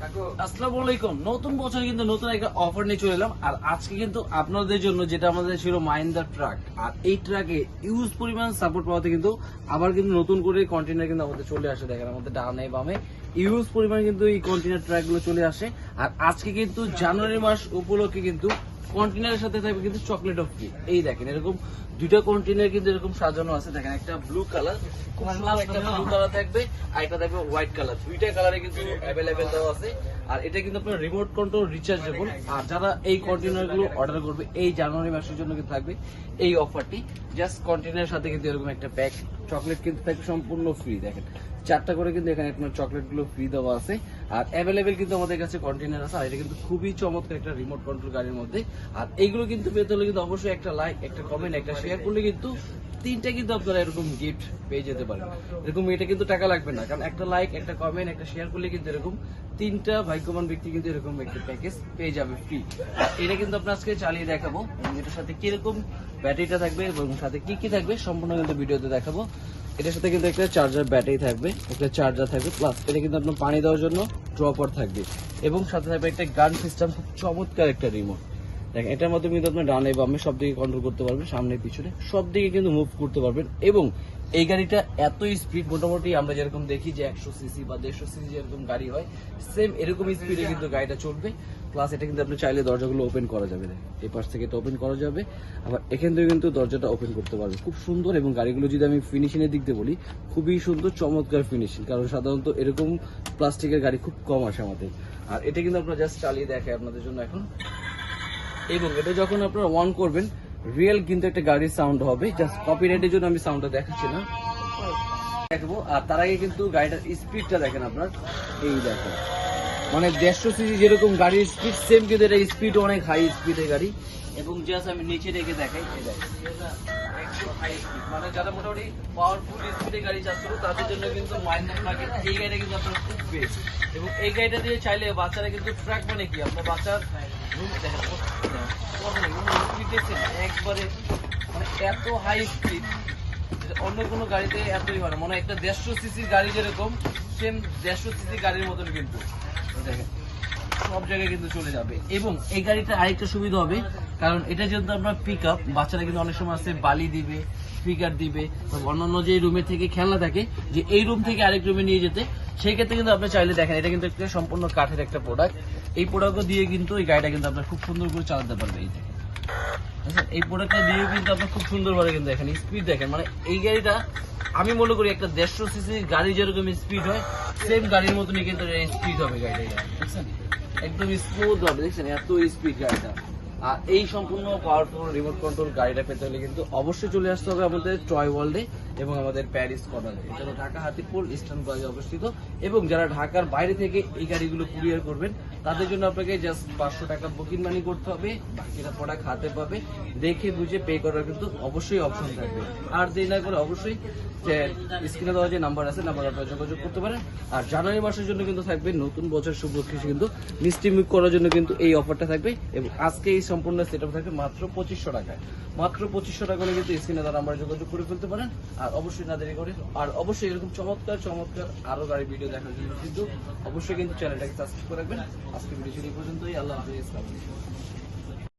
আসসালামু আলাইকুম। নতুন বছরে কিন্তু নতুন একটা অফার নিয়ে চলে এলাম। আর আজকে কিন্তু আপনাদের জন্য যেটা আমাদের ছিল মাহিন্দ্রা ট্রাক, আর এই ট্রাকে ইউজ পরিমাণ সাপোর্ট পাওয়াতে কিন্তু আবার কিন্তু নতুন করে কন্টেনার কিন্তু আমাদের চলে আসে। দেখেন আমাদের ডানে বামে ইউজ পরিমাণ কিন্তু এই কন্টেনার ট্রাক গুলো চলে আসে। আর আজকে কিন্তু জানুয়ারি মাস উপলক্ষে কিন্তু কন্টেনারের সাথে থাকবে কিন্তু চকলেট অফ ফ্রি। এই দেখেন এরকম দুইটা কন্টেনার কিন্তু এরকম সাজানো আছে। দেখেন একটা ব্লু কালার, একটা ব্লু কালার থাকবে, আর একটা থাকবে হোয়াইট কালার। দুইটা কালারে কিন্তু অ্যাভেলেবেল দেওয়া আছে। আর এটা কিন্তু আপনার রিমোট কন্ট্রোল রিচার্জেবল। আর যারা এই কন্টেনার গুলো অর্ডার করবে এই জানুয়ারি মাসের জন্য কিন্তু থাকবে এই অফারটি। জাস্ট কন্টেনারের সাথে কিন্তু এরকম একটা প্যাক চকলেট কিন্তু থাকবে সম্পূর্ণ ফ্রি। দেখেন 4টা করে কিন্তু এখানে আপনার চকলেট গুলো ফ্রি দেওয়া আছে। আর অ্যাভেলেবেল কিন্তু আমাদের কাছে কন্টেনার আছে। আর এটা কিন্তু খুবই চমৎকার একটা রিমোট কন্ট্রোল গাড়ির মধ্যে। আর এইগুলো কিন্তু পেতে হলে কিন্তু অবশ্যই একটা লাইক, একটা কমেন্ট, একটা শেয়ার করলে কিন্তু 3টা কিন্তু আপনারা এরকম গিফট পেয়ে যেতে পারেন। এরকম এটা কিন্তু টাকা লাগবে না, কারণ একটা লাইক, একটা কমেন্ট, একটা শেয়ার করলে কিন্তু এরকম 3টা ভাগ্যবান ব্যক্তি কিন্তু এরকম একটা প্যাকেজ পেয়ে যাবে ফ্রি। এটা কিন্তু আপনার আজকে চালিয়ে দেখাবো এবং এটার সাথে কিরকম ব্যাটারিটা থাকবে এবং সাথে কি কি থাকবে সম্পূর্ণ কিন্তু ভিডিওতে দেখাবো। এটার সাথে কিন্তু একটা চার্জার ব্যাটারি থাকবে, একটা চার্জার থাকবে, প্লাস এটা কিন্তু আপনার পানি দেওয়ার জন্য ড্রপার থাকবে এবং সাথে থাকবে একটা গান সিস্টেম, খুব চমৎকার একটা রিমোট। দেখেন এটার মধ্যে কিন্তু আপনার ডানে বামে সব দিকে কন্ট্রোল করতে পারবেন, সামনে পিছনে সব দিকে কিন্তু মুভ করতে পারবেন। এবং এই গাড়িটা এত স্পিড, মোটামুটি আমরা যেরকম দেখি যে 100 সিসি বা 150 সিসি যেরকম গাড়ি হয়, সেম এরকম স্পিডে কিন্তু গাড়িটা চলবে। প্লাস এটা কিন্তু আপনি চাইলে দরজাগুলো ওপেন করা যাবে, এই পাশ থেকে এটা ওপেন করা যাবে, আবার এখান থেকে কিন্তু দরজাটা ওপেন করতে পারবে। খুব সুন্দর। এবং গাড়িগুলো যদি আমি ফিনিশিং এর দিক দিয়ে বলি, খুবই সুন্দর চমৎকার ফিনিশিং, কারণ সাধারণত এরকম প্লাস্টিকের গাড়ি খুব কম আসে আমাদের। আর এটা কিন্তু আপনারা জাস্ট চালিয়ে দেখায় আপনাদের জন্য এখন। এবং এটা যখন আপনারা অন করবেন, রিয়েল কিন্তু একটা গাড়ির সাউন্ড হবে। জাস্ট কপিরাইটের জন্য আমি সাউন্ডটা দেখাচ্ছি না, দেখাবো। আর তার আগে কিন্তু গাড়িটার স্পিডটা দেখেন আপনার, এই দেখেন মানে 150 সিসি যেরকম গাড়ির স্পিড, সেম কিন্তু এটা স্পিড অনেক হাই স্পিডের গাড়ি। এবং জাস্ট আমি নিচে রেখে দেখাই, এই দেখেন মানে যারা মোটামুটি পাওয়ারফুল স্পিডে গাড়ি চাচ্ছিল তাদের জন্য কিন্তু মাহিন্দ্রা ট্রাকের এই গাড়িটা কিন্তু আপনার খুব বেস্ট। এবং এই গাড়িটা দিয়ে চাইলে বাচ্চারা কিন্তু ট্রাক মানে কি আপনার বাচ্চার রুম দেখেন স্পিড দেখছেন একবারে, মানে এত হাই স্পিড অন্য কোনো গাড়িতে এতই হয় না। মনে হয় একটা 150 সিসির গাড়ি যেরকম, সেম 150 সিসির গাড়ির মতন কিন্তু দেখেন সব জায়গায় কিন্তু চলে যাবে। এবং এই গাড়িটা আরেকটা সুবিধা হবে, কারণ এটা যেহেতু আপনার পিক আপ, বাচ্চারা কিন্তু অনেক সময় আছে বালি দিবে, স্পিকার দিবে, অন্যান্য যে রুমের থেকে খেলনা থাকে যে এই রুম থেকে আরেক রুমে নিয়ে যেতে, সেই ক্ষেত্রে কিন্তু আপনি চাইলে দেখেন এটা কিন্তু একটা সম্পূর্ণ কাঠের একটা প্রোডাক্ট। এই প্রোডাক্ট দিয়ে কিন্তু এই গাড়িটা কিন্তু আপনার খুব সুন্দর করে চালাতে পারবে। এই দেখেন এই প্রোডাক্টটা দিয়েও কিন্তু আপনার খুব সুন্দরভাবে কিন্তু দেখেন স্পিড দেখেন, মানে এই গাড়িটা আমি মনে করি একটা 150 সিসি গাড়ি যেরকম স্পিড হয়, সেম গাড়ির মতনই কিন্তু স্পিড হবে গাড়িটা, দেখছেন একদম স্মুথ হবে, দেখছেন এত স্পিড গাড়িটা। আর এই সম্পূর্ণ পাওয়ারফুল রিমোট কন্ট্রোল গাড়িটা পেতে হলে কিন্তু অবশ্যই চলে আসতে হবে আমাদের টয় ওয়ার্ল্ডে এবং আমাদের প্যারিস কর্নারে। এটা হলো ঢাকা হাতিপুর ইস্টার্ন প্লাজায় অবস্থিত। এবং যারা ঢাকার বাইরে থেকে এই গাড়িগুলো কুরিয়ার করবেন তাদের জন্য আপনাকে জাস্ট 500 টাকা বুকিং মানি করতে হবে, বাকিটা প্রোডাক্ট হাতে পাবে, দেখে বুঝে পে করার কিন্তু অবশ্যই অপশন থাকবে। আর দেরি না করে অবশ্যই স্ক্রিনে দেওয়া যে নাম্বার আছে, নাম্বার আপনারা যোগাযোগ করতে পারেন। আর জানুয়ারি মাসের জন্য কিন্তু থাকবে নতুন বছর শুভেচ্ছা কিন্তু মিষ্টি মুখ করার জন্য কিন্তু এই অফারটা থাকবে। এবং আজকে এই সম্পূর্ণ সেটআপ থাকবে মাত্র 2500 টাকায়। মাত্র 2500 টাকা হলে কিন্তু স্ক্রিনে দ্বারা আমরা যোগাযোগ করে ফেলতে পারেন। আর অবশ্যই না দেরি করে, আর অবশ্যই এরকম চমৎকার চমৎকার আরো গাড়ি ভিডিও দেখার জন্য কিন্তু অবশ্যই কিন্তু চ্যানেলটাকে সাবস্ক্রাইব করে রাখবেন। আজকে ভিডিও এই পর্যন্তই। আল্লাহ হাফেজ।